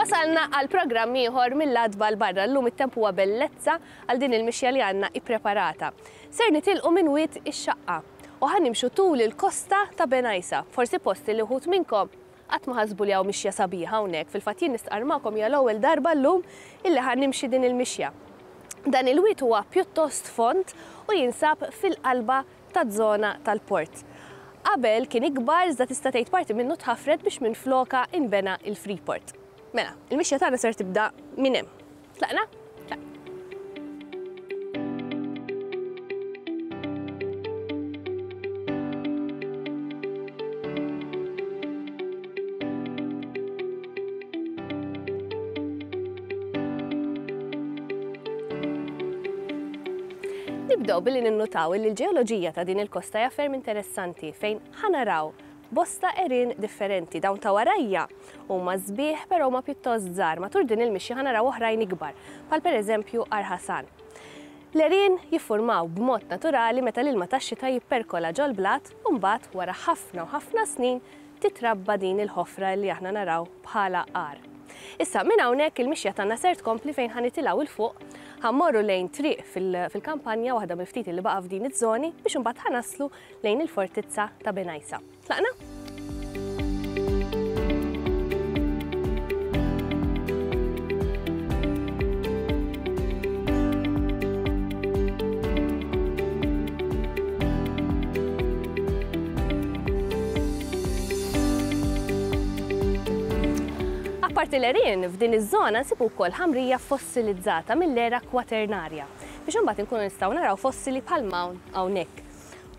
Wasalna għal programm ieħor mill-Adba l-barra llum it-temp huwa bellezza għal din il-mixja li għandna ippreparata. Ser nitilqu minn wied ix-xaqqa u ħannimxu tul il-kosta ta' Benajsa. Forsi posti li wħud minnkom qatt ma ħasbu li hawn mixja sabiħa hawnhekk. Fil-fatt jien nistqar magħkom hija l-ewwel darba llum illi ħannimxi din il-mixja. Dan il-wied huwa pjuttost font u jinsab fil-qalba taż-żona tal-port. Qabel kien ikbar iżda tista' tgħid parti minnu tħaffret biex minfloka inbena il-Freeport. Mela, il-mixja tagħna ser tibda minn hemm. Tlaqna? Tlaq. Nibdew billi ninnutaw li l-ġeoloġija ta' din il-kosta hija ferm interessanti fejn ħanaraw bosta erin differenti. Dawn ta' warajja huma sbieħ però huma pjuttost żgħar. Matul din il-mixja ħanaraw oħrajn ikbar, bħal pereżempju Arħasan. L-erin jiffurmaw b'mod naturali meta l-ilma tax-xita jipperkola ġol-blat u mbagħad wara ħafna u ħafna snin titrabba din il-ħofra li aħna naraw bħala qar. Issa minn hawnhekk il-mixja tagħna ser tkompli fejn ħanitilgħu il fuq, ħammorru lejn triq fil-kampanja waħda mill-ftit li baqa' f'din iż-żoni biex imbagħad ħanaslu lejn il-fortizza ta' Benajsa. Tlaqna? Apparti l-erin f'din iż-żona nsibu wkoll ħamrija fossilizzata mill-era kwaternarja biex imbagħad inkunu nistgħu naraw fossili bħal hawn hawnhekk.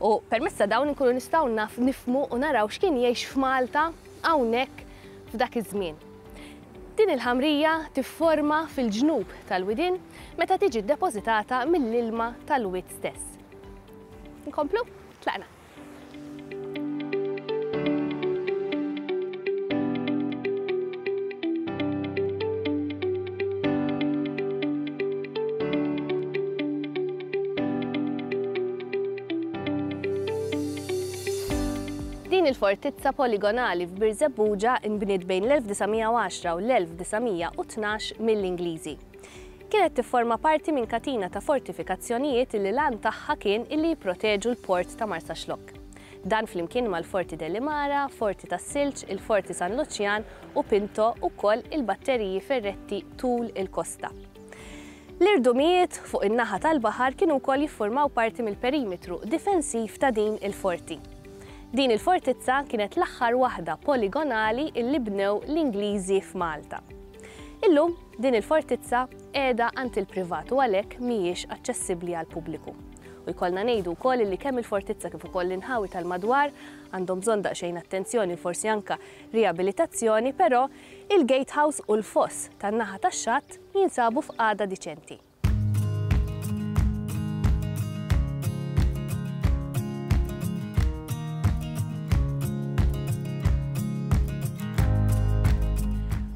U permezz ta' dawn inkunu nistgħu nifhmu u naraw x'kien jgħix f'Malta hawnhekk f'dak iż-żmien. Din il-ħamrija tifforma fil-ġnub tal-widien meta tiġi ddepożitata mill-ilma tal-wied stess. Nkomplu? Tlaqna. Din il-fortizza poligonali f'Birzebbuġa inbniet bejn l-1910 u l-1912 mill-Ingliżi. Kienet tifforma parti minn katina ta' fortifikazzjonijiet li l-għan tagħha kien illi jipproteġu l-port ta' Marsaxlokk. Dan flimkien mal-forti dell'Imara, forti tas Silġ, il-forti San Luċjan u Pinto wkoll il-batteriji ferretti tul il-kosta. L-irdumijiet fuq in-naħa tal-baħar kienu wkoll jiffurmaw parti mill-perimetru difensiv ta' din il-forti. Din il-fortizza kienet l-aħħar waħda poligonali illi bnew l-Ingliżi f'Malta. Illum din il-fortizza qiegħda għand il-privat u għalhekk mhijiex aċċessibbli għall-pubbliku. U jkollna ngħidu wkoll li kemm il-fortizza kif ukoll l-inħawi tal-madwar għandhom bżonn daqsxejn attenzjoni forsi anke riabilitazzjoni, però il-gatehouse u l-foss tan-naħa tax-xatt jinsabu f'qagħda diċenti.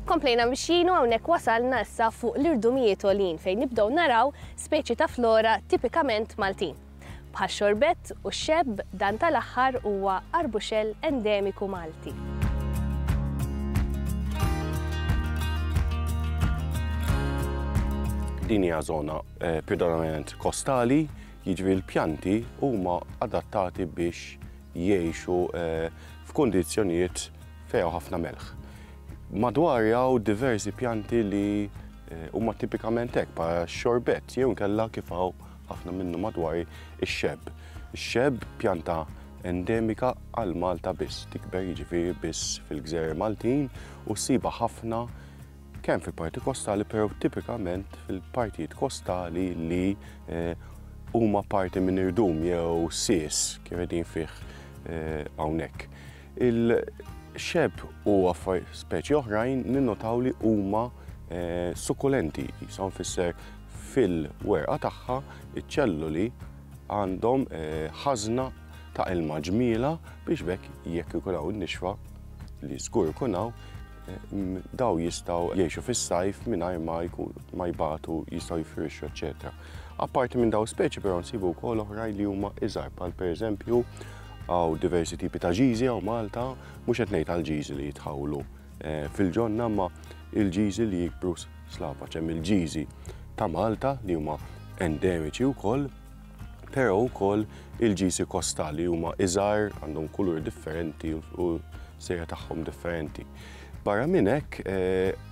Komplejna mxinu hawnhekk wasalna issa fuq l-irdumijiet għolin fejn nibdew naraw speċi ta' flora tipikament Maltin. Bħal xorbett u xebb dan tal-aħħar huwa arbuxell endemiku Malti. Din hija żona predominant kostali, jiġri l-pjanti huma adattati biex jgħixu f'kundizzjonijiet fejn ħafna melħ. Madwar jaw diversi pjanti li huma tipikament hekk bħala xorbett jew inkella kif hawn ħafna minnu madwar ix-xebb. Ix-xebb pjanta endemika għal Malta biss, tikber jiġifieri biss fil-Gżejjer Maltin u ssiba ħafna kemm fil-parti kostali però tipikament fil-partijiet kostali li huma parti minn irdum jew sies kif qegħdin fih hawnhekk. Xebb u speċi oħrajn ninnotaw li huma sukkulenti, jisom fisser fil-werqa tagħha iċ-ċelluli għandhom ħażna ta' ilma ġmiela biex bekk jekk ikun hawn nixfa li żgur ikun hawn daw jistgħu jgħixu fis-sajf mingħajr ma jbagħtu jistgħu jifrixxu eċetera. Apparti minn daw speċi però nsibu wkoll oħrajn li huma iżgħar bħal pereżempju għaw diversi tipi ta' ġiżi għaw Malta, mhux qed ngħid għal ġiżi li jitħawlu fil-ġonna, ma il-ġiżi li jikbru slavaġ, hemm il-ġiżi ta' Malta li huma endemiċi wkoll, però wkoll il-ġiżi kostali huma iżgħar, għandhom kulur differenti u sejja tagħhom differenti. Barra minn hekk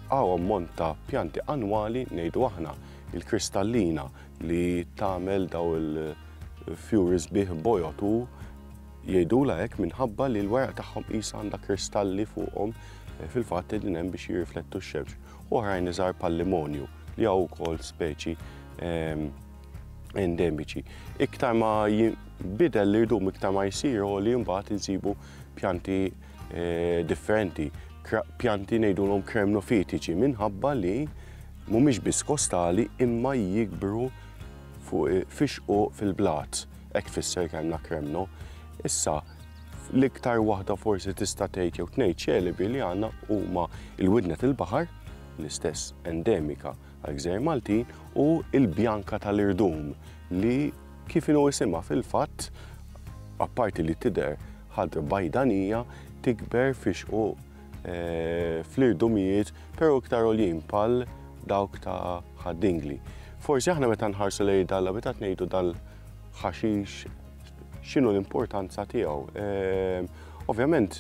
hawn ammont ta' pjanti annwali ngħidu aħna il-kristallina li tagħmel daw il-fjuri sbieħ bojot u jgħidula hekk minħabba li l-weraq tagħhom qisha għandha kristalli fuqhom fil-fatt li hemm biex jirriflettu x-xemx. Oħrajn iżgħar pal-limonju li hawn ukoll speċi endemiċi. Iktar ma jinbidel l-irdum, iktar ma jsir li mbagħad insibu pjanti differenti. Pjanti ngħidulhom kremnofitiċi minħabba li mhumiex biss kostali imma jikbru fixquq fil-blat. Hekk fisser kellna kremno. Issa l-iktar waħda forsi tista' tgħid jew tnejn ċelebri li għandna huma l-widnet il-baħar, l-istess endemika għall-Gżejjer Maltin, u l-bjanka tal-irdum li kif inhu isimha fil-fatt apparti li tidher ħadra bajdanija tikber fixquq fl-irdumijiet, però iktar għoljin pal dawk ta' ħaddingli. Forsi aħna meta nħarsu lejn dal-abitat ngħidu dal-ħaxix x'inhu l-importanza tiegħu. Ovvjament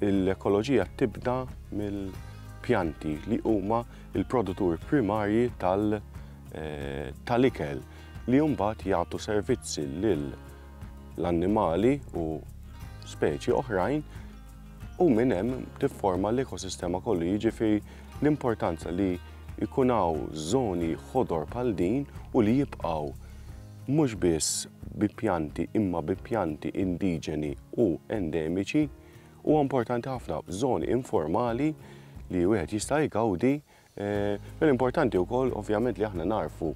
l-ekoloġija tibda mill-pjanti li huma il-produtturi primarji tal-ikel li mbagħad jagħtu servizzi lill-annimali u speċi oħrajn u minn hemm tifforma l-ekosistema kollu. Jiġifieri l-importanza li jkun hawn żoni ħodor bħal din u li jibqgħu mhux biss bi pjanti imma bi pjanti indiġeni u endemiċi huwa importanti ħafna. Żoni informali li wieħed jista' jgawdi. L-importanti wkoll ovvjament li aħna narfu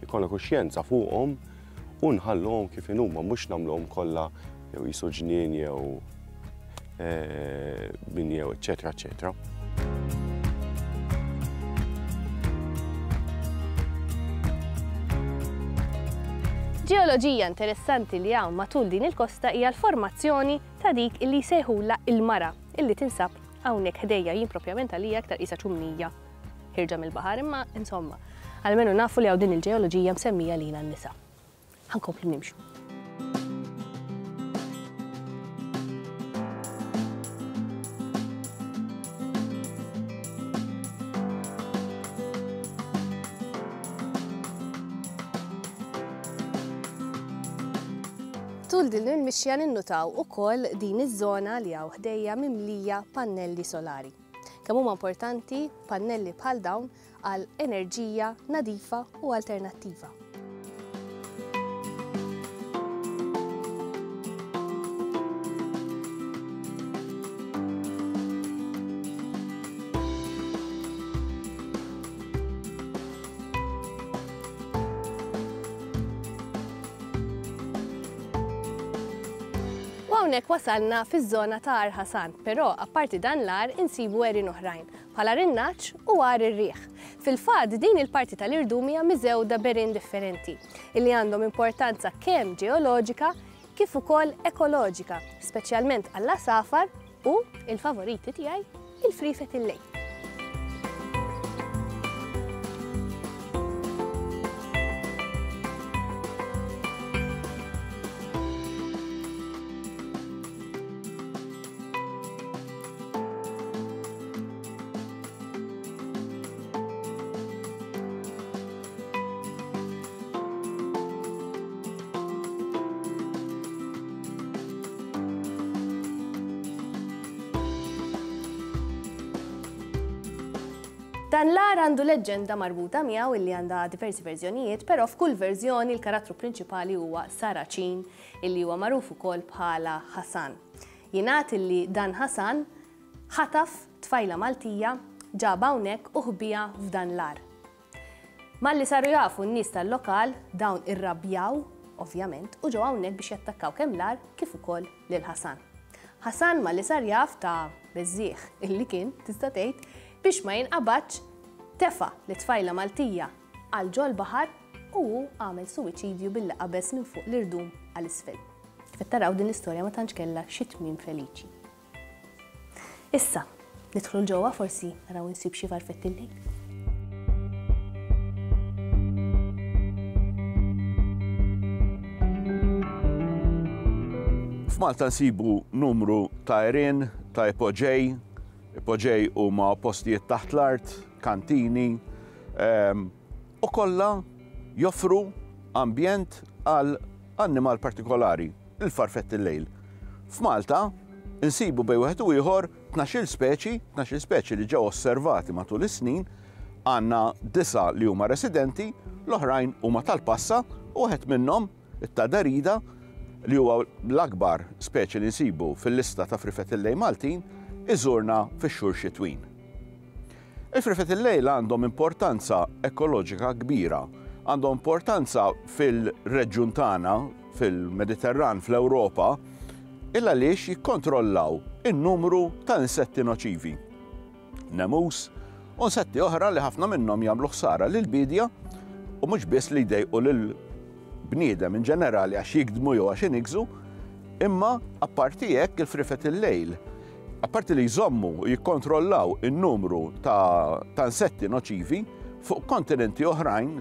jkollna kuxjenza fuqhom u nħallhom kif huma mhux nagħmluhom kollha jew jisu ġnien jew binjew, eccetera, eccetera. Ġeoloġija interessanti li hawn matul din il-kosta hija l-formazzjoni ta' dik illi jsejħula il-mara illi tinsab hawnhekk ħdejja jien propjament għalija aktar qisha ċummnija ħirġa mill-baħar, imma insomma għalmenu nafu li hawn din il-ġeoloġija msemmija lilna n-nisa. Ħankomplu nimxu. Tul din il-mixja ninnutaw ukoll din iż-żona li hawn ħdejja mimlija pannelli solari. Kemm huma importanti pannelli bħal dawn għal enerġija nadifa u alternattiva. Hawnhekk wasalna fiż-żona ta' Ar Ħasan, però apparti dan l-ar insibu għerin oħrajn, bħala rinnaċ u għar ir-riħ. Fil-fatt din il-parti tal-irdum hija miżewda b'għerien differenti, illi għandhom importanza kemm ġeoloġika kif ukoll ekoloġika, speċjalment għall-asafar u il-favoriti tiegħi il-frifet il-lejl. Dan l-ar għandu leġenda marbuta miegħu illi għandha diversi verżjonijiet, però f'kull verżjoni l-karattru prinċipali huwa Saraċin illi huwa magħruf ukoll bħala Ħasan. Jingħad illi dan Ħasan ħataf tfajla Maltija ġab hawnhekk u ħbija f'dan l-ar. Malli saru jafu n-nies tal-lokal dawn irrabjaw, ovvjament, u ġew hawnhekk biex jattakkaw kemm l-ar kif ukoll lil Ħasan. Ħasan malli sar jaf ta' beżżieħ illi kien tista' tgħid biex ma jinqabadx tefa' li tfajla Maltija għal ġol baħar u għamel suwiċidju billi qabeż minn fuq l-irdum għal isfel. Kif taraw din l-istorja ma tantx kellha xi tmiem feliċi. Issa, Nidħlu ġewwa forsi naraw insib xi farfetti llejl. F'Malta nsibu numru ta' għerien, ta' ipoġej. Ipoġej huma postijiet taħt l-art, kantini, u kollha joffru ambjent għal annimal partikolari, il-farfett il-lejl. F'Malta insibu bej wieħed u ieħor 12 speċi li ġew osservati matul is-snin, għandna 9 li huma residenti, l-oħrajn huma tal-passa u wieħed minnhom it-tadarida li huwa l-akbar speċi li nsibu fil-lista ta' frifett il-lejl Maltin iżurna fix-xhur xitwin. Il-frifett il-lejl għandhom importanza ekoloġika kbira, għandhom importanza fil-reġjun tagħna, fil-Mediterran, fl-Ewropa, illa għaliex jikkontrollaw in-numru ta' insetti noċivi. Nemus u insetti oħra li ħafna minnhom jagħmlu ħsara lill-bidja u mhux biss li jdejqu lill-bniedem in ġenerali għax jikdmu jew għax inigżu, imma apparti hekk il-frifett il-lejl, apparti li jżommu u jikkontrollaw in-numru ta' insetti noċivi fuq kontinenti oħrajn,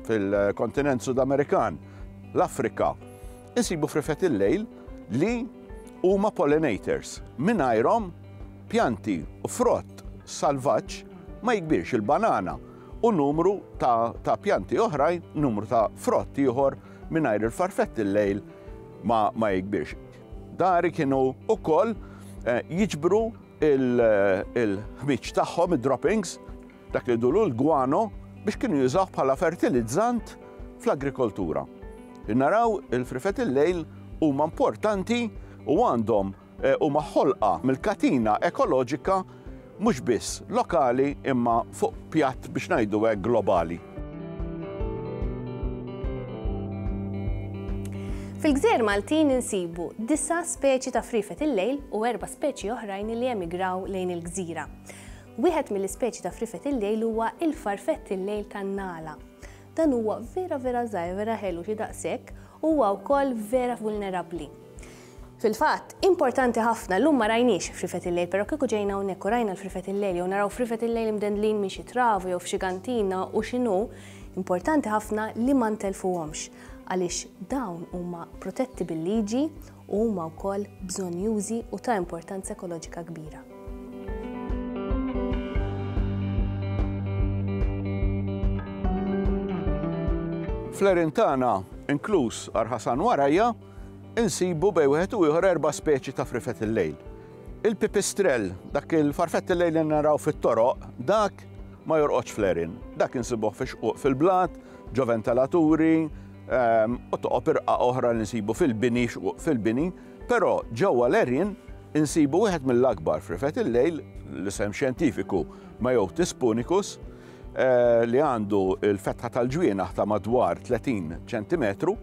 fil-kontinent Sud-Amerikan, l-Afrika, insibu frifett il-lejl li huma pollinators. Mingħajrhom pjanti u frott salvaġġ ma jikbirx il-banana u numru ta' pjanti oħrajn, numru ta' frotti ieħor mingħajr il-farfett il-lejl ma jikbirx. Dari kienu wkoll jiġbru il-ħmiġ tagħhom, id-droppings, dak li dulu l-gwano biex kienu jużaw bħala fertilizzant fl-agrikoltura. Naraw il-frifett il-lejl huma importanti u għandhom huma ħolqa mill-katina ekoloġika mhux biss lokali imma fuq pjatt biex ngħidu hekk globali. Fil-Gżejjer Maltin insibu 9 speċi ta' frifett il-lejl u 4 speċi oħrajn li emigraw lejn il-gżira. Wieħed mill-ispeċi ta' frifett il-lejl huwa il-farfett il-lejl tan-nagħla. Dan huwa vera żgħir, vera ħelu xi daqshekk u huwa wkoll vera vulnerabbli. Fil-fatt, importanti ħafna llum ma rajniex frifett il-lejl, però kieku ġejna hawnhekk u rajna l-frifett il-lejl jew naraw frifett il-lejl imdendlin minn xi travu jew f'xi kantina u x'inhu, importanti ħafna li ma ntelfuhomx għaliex dawn huma protetti bil-liġi u huma wkoll bżonjużi u ta' importanza ekoloġika kbira. Fl-għerien tagħna, inkluż Arħasan Warajja, insibu bej wieħed u ieħor 4 speċi ta' frifett il-lejl. Il-pipistrell, dak il-farfett il-lejl li naraw fit-toroq, dak ma jorqodx fl-għerien. Dak insibuh fil-blat, ġo ventilaturi, u toqgħod irqa oħra li nsibu fil-bini, però ġewwa l-għerien insibu wieħed mill-akbar frifett il-lejl l-isem xjentifiku Mayotis punicus, li għandu il-fetħa tal-ġwienaħ ta' madwar 30 ċentimetru,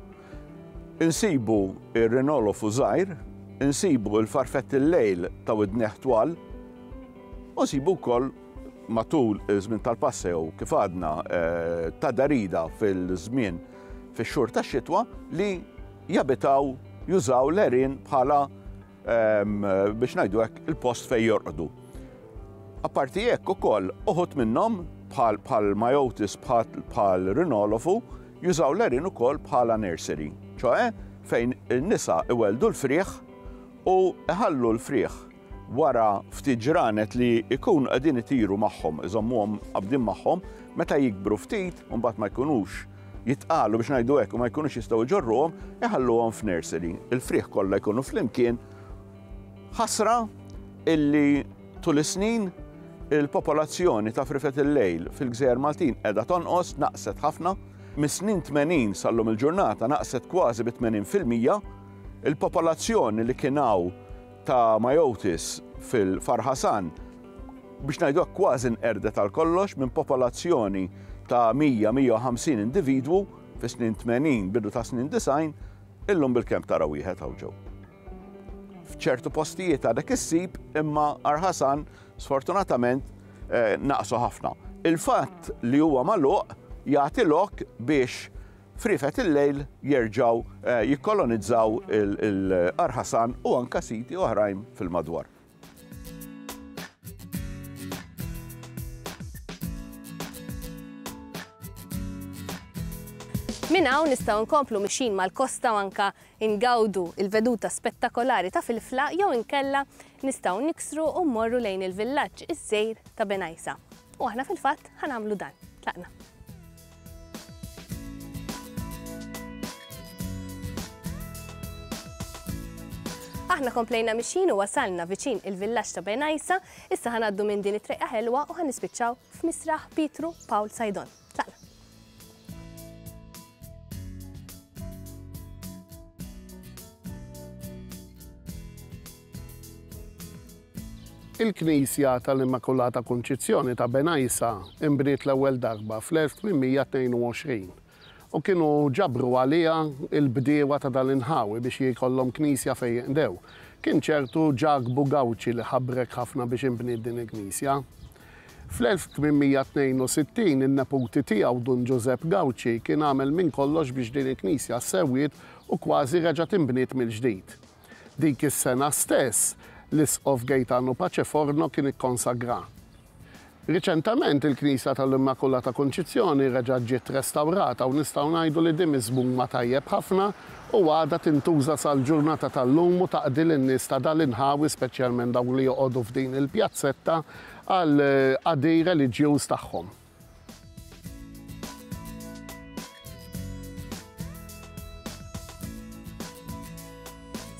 insibu ir-rinolofu żgħir, insibu l-farfett il-lejl ta' widneħ twal, u nsibu wkoll matul iż-żmien tal-passew kif għadna ta' darida fil-żmien fix-xhur tax-xitwa li jabitaw jużaw l-għerien bħala biex ngħidu hekk il-post fejn jorqdu. Apparti hekk ukoll uħud minnhom bħal Mayotis bħal rinolofu jużaw l-għerien ukoll bħala nursery, ċoe fejn in-nisa iweldu l-frieħ u iħallu l-frieħ wara ftit ġranet li jkunu qegħdin itiru magħhom, iżommuhom qabdin magħhom, meta jikbru ftit u mbagħad ma jkunux jitqalu biex ngħidu hekk u ma jkunux jistgħu jġorruhom, iħalluhom f'nursery. Il-frieħ kollha jkunu flimkien. Ħasra illi tul is-snin il-popolazzjoni ta' frifett il-lejl fil-Gżejjer Maltin qiegħda tonqos, naqset ħafna. Mis-snin 80 sal-lum il-ġurnata naqset kważi b'80%. Il-popolazzjoni li kien hawn ta' Mayotis fil-Farħasan biex ngħidu kważi nqerdet għal kollox minn popolazzjoni ta' 100-150 individwu fis-snin 80 bidu ta' snin 90 illum bil-kemm tara wieħed hawn ġew. F'ċertu postijiet għadek issib imma Arħasan sfortunatament naqsu ħafna. Il-fatt li huwa magħluq jagħti lok biex frifett il-lejl jerġgħu jikkolonizzaw il-Arħasan u anke siti oħrajn fil-madwar. Minn hawn nistgħu nkomplu mixin mal-kosta u anke ingawdu il-veduta spettakolari ta' Filfla jew inkella nistgħu niksru u mmorru lejn il-villaġġ iż-żgħir ta' Benajsa. U aħna fil-fatt ħanagħmlu dan. Tlaqna. Aħna komplejna mixin u wasalna viċin il-villaġġ ta' Benajsa, issa ħanaddu minn din it-triqqa ħelwa u ħanispiċċaw f'Misraħ Pietru Pawl Sajdon. Tlaqna. Il-Knisja tal-Immakulata Konċizzjoni ta' Benajsa imbniet l-ewwel darba fl-1822 u kienu ġabru għaliha il-bdiewa ta' dal-inħawi biex jkollhom knisja fejn jinqdew. Kien ċertu Ġagbu Gawċi li ħabbrek ħafna biex inbniet din il-knisja. Fl-1862 in-neputi tiegħu Dun Giuseppe Gawċi kien għamel minn kollox biex din il-knisja sewwiet u kważi reġgħet inbniet mill-ġdid. Dik is-sena stess l-Isqof Gaetano Paceforno kien ikkonsagra. Riċentament il-Knisja tal-Immakulata Konċizzjoni reġgħet ġiet restawrata u nistgħu ngħidu li din miżmuma tajjeb ħafna u għadha tintuża sal-ġurnata tal-lum u taqdi lin-nies ta' dal-inħawi speċjalment dawk li joqogħdu f'din il-pjazzetta għal qadi reliġjuż tagħhom.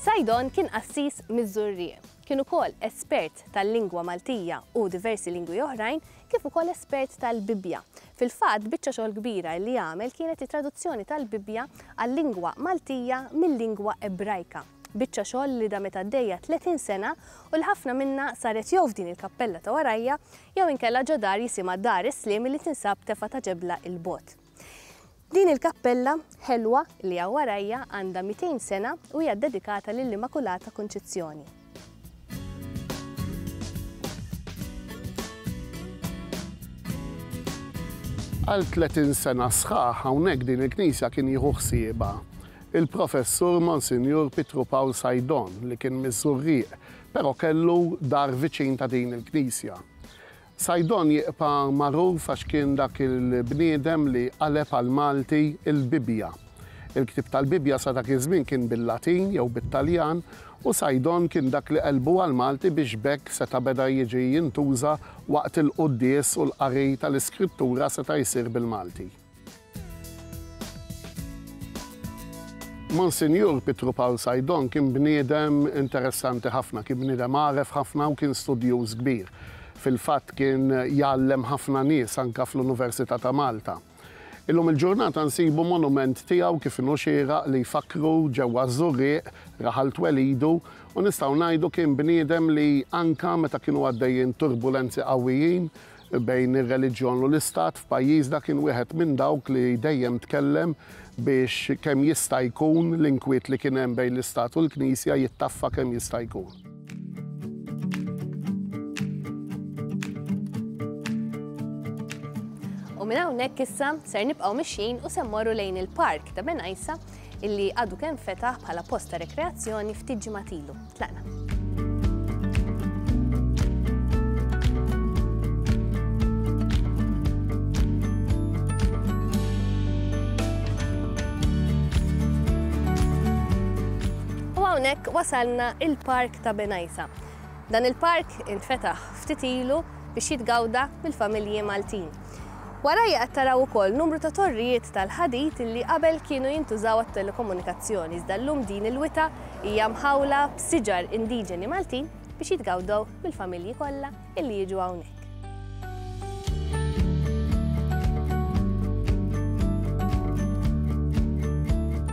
Sajdon kien qassis miż-Żurrieq. Kien ukoll espert tal-lingwa Maltija u diversi lingwi oħrajn, kif ukoll espert tal-Bibja. Fil-fatt biċċa xogħol kbira li għamel kienet it-traduzzjoni tal-Bibja għal-lingwa Maltija mill-lingwa Ebrajka. Biċċa xogħol li damet għaddejja 30 sena u l-ħafna minna saret jew f'din il-kappella ta' warajja jew inkella ġo dar jisimha Dar Isliem li tinsab tefa ta' ġebla il-Bot. Din il-kappella ħelwa li hija warajja għandha 200 sena u hija dedikata lill-Immakulata Konċizzjoni. Għal 30 sena sħaħ hawnhekk din il-Knisja kien jieħu ħsiebha il-professur Monsinjur Pietru Pawl Sajdon li kien miż-Żurrieq, però kellu dar viċin ta' din il-Knisja. Sajdon jiqpa' magħruf għax kien dak il-bniedem li qaleb għal Malti il-Bibja. Il-ktib tal-Bibja sa dak iż-żmien kien bil-Latin jew bit-Taljan u Sajdon kien dak li qalbu għal Malti biex bekk seta' beda jiġi jintuża waqt il-quddies u l-qari tal-iskrittura seta' jsir bil-Malti. Monsinjur Pietru Pawl Sajdon kien bniedem interessanti ħafna, kien bniedem għaref ħafna u kien studjuż kbir. Fil-fatt kien jgħallem ħafna nies anke fl-Università ta' Malta. Illum il-ġurnata nsibu monument tiegħu kif inhu xieraq li jfakru ġewwa Żurrieq raħal twelidu u nistgħu ngħidu kien bniedem li anke meta kienu għaddejjin turbulenzi qawwijin bejn ir-reliġjon u l-istat f'pajjiżna kien wieħed minn dawk li dejjem tkellem biex kemm jista' jkun l-inkwiet li kien hemm bejn l-istat u l-Knisja jittaffa kemm jista' jkun. U minn hawnhekk issa ser nibqgħu mixjin u se mmorru lejn il-park ta' Benajsa illi għadu kemm fetaħ bħala post ta' rekreazzjoni ftit ġimgħat ilu. Tlaqna. U hawnhekk wasalna il-park ta' Benajsa. Dan il-park infetaħ ftit ilu biex jitgawda mill-familji Maltin. Warajja qed taraw ukoll numru ta' torrijiet tal-ħadid illi qabel kienu jintużaw għat-telekomunikazzjoni iżda llum din il-wita hija mħawla b'siġar indiġeni Maltin biex jitgawdew mill-familji kollha illi jiġu hawnhekk.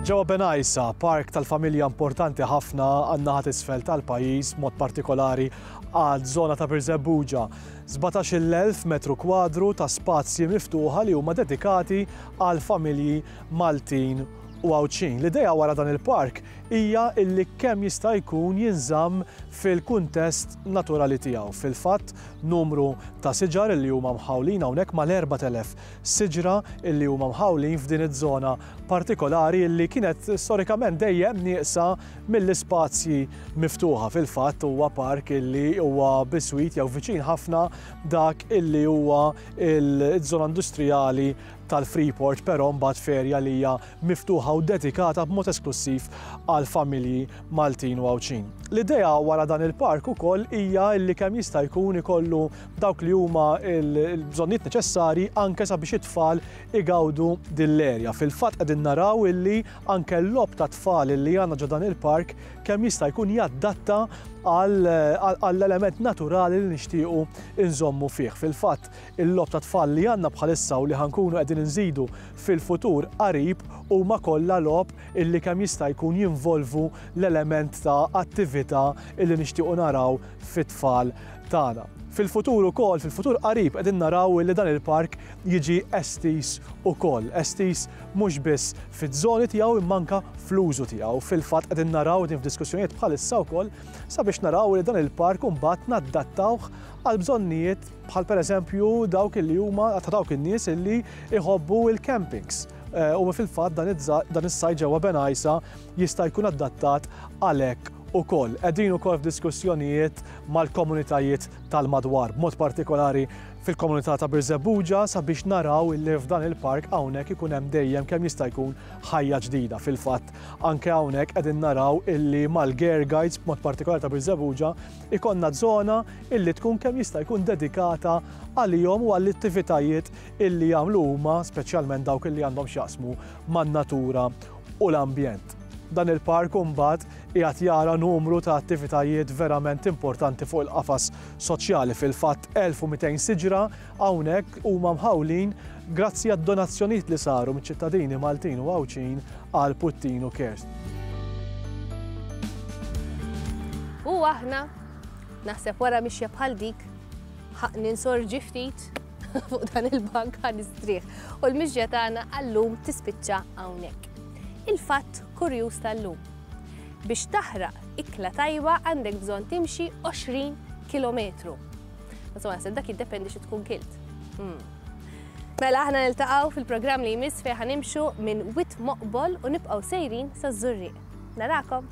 Ġewwa Benajsa, park tal-familja importanti ħafna għan-naħa t'isfel tal-pajjiż, mod partikolari għaż-żona ta' Birzebbuġa. 17,000 metru kwadru ta' spazji miftuħa li huma dedikati għal familji Maltin u Għawċin. L-idea wara dan il-park hija illi kemm jista' jkun jinżamm fil-kuntest naturali tiegħu. Fil-fatt numru ta' siġar illi huma mħawlin hawnhekk mal-4,000 siġra illi huma mħawlin f'din iż-żona partikolari illi kienet storikament dejjem nieqsa mill-ispazji miftuħa. Fil-fatt huwa park illi huwa biswit jew viċin ħafna dak illi huwa il-żona industrijali tal-Freeport, però mbagħad ferja li hija miftuħa u dedikata b'mod esklusiv għal familji Maltin u Għawċin. L-idea wara dan il-park ukoll hija li kemm jista' jkun ikollu dawk li huma l-bżonnijiet neċessarji anke sabiex it-tfal igawdu dil-erja. Fil-fatt qegħdin naraw illi anke l-lob ta' tfal li għandna ġo dan il-park kemm jista' jkun jaddatta għall-element naturali li nixtiequ inżommu fih. Fil-fatt, il-lob ta' tfal li għandna bħalissa u li ħankunu qegħdin inżidu fil-futur qarib huma kollha lob illi kemm jista' jkun jinvolvu l-element ta' attività illi nixtiequ naraw fit-tfal tagħna. Fil-futur ukoll, fil-futur qarib qegħdin naraw li dan il-park jiġi estis ukoll, estis mhux biss fiż-żoni tiegħu imma anke fl-użu tiegħu. Fil-fatt qegħdin naraw din f'diskussjonijiet bħalissa wkoll sabiex naraw li dan il-park imbagħad naddattawh għal bżonnijiet bħal pereżempju dawk li huma ta' dawk in-nies illi iħobbu il-campings. U fil-fatt dan is-sajt ġewwa Benajsa jista' jkun adattat għalhekk ukoll. Qegħdin ukoll f'diskussjonijiet mal-komunitajiet tal-madwar, b'mod partikolari fil-komunità ta' Birżebbuġa sabiex naraw illi f'dan il-park hawnhekk ikun hemm dejjem kemm jista' jkun ħajja ġdida. Fil-fatt anke hawnhekk qegħdin naraw illi mal-Gear Guides b'mod partikolari ta' Birżebbuġa ikonna żona illi tkun kemm jista' jkun dedikata għalihom u għall-attivitajiet illi jagħmlu huma, speċjalment dawk illi għandhom x'jaqsmu man-natura u l-ambjent. Dan il-park mbagħad qiegħed jara numru ta' attivitajiet verament importanti fuq il-qafas soċjali. Fil-fatt 1200 siġra hawnhekk huma mħawlin grazzi għad-donazzjonijiet li saru miċ-ċittadini Maltin u Għawċin għal Puttinu Cares. U aħna naħseb wara mixja bħal dik ninsorġi ftit fuq dan il-bank ħanistrieħ u l-mixja tagħna għallum tispiċċa hawnhekk. Il-fatt kurjuż tal-lum. Biex taħraq ikla tajba għandek bżonn timxi 20 kilometru. Insomma, dak jiddependi xi tkun kilt. Mela aħna niltaqgħu fil-programm li jmiss fejn ħanimxu minn Witt Moqbol u nibqgħu sejrin sa Żurrieq. Narakom!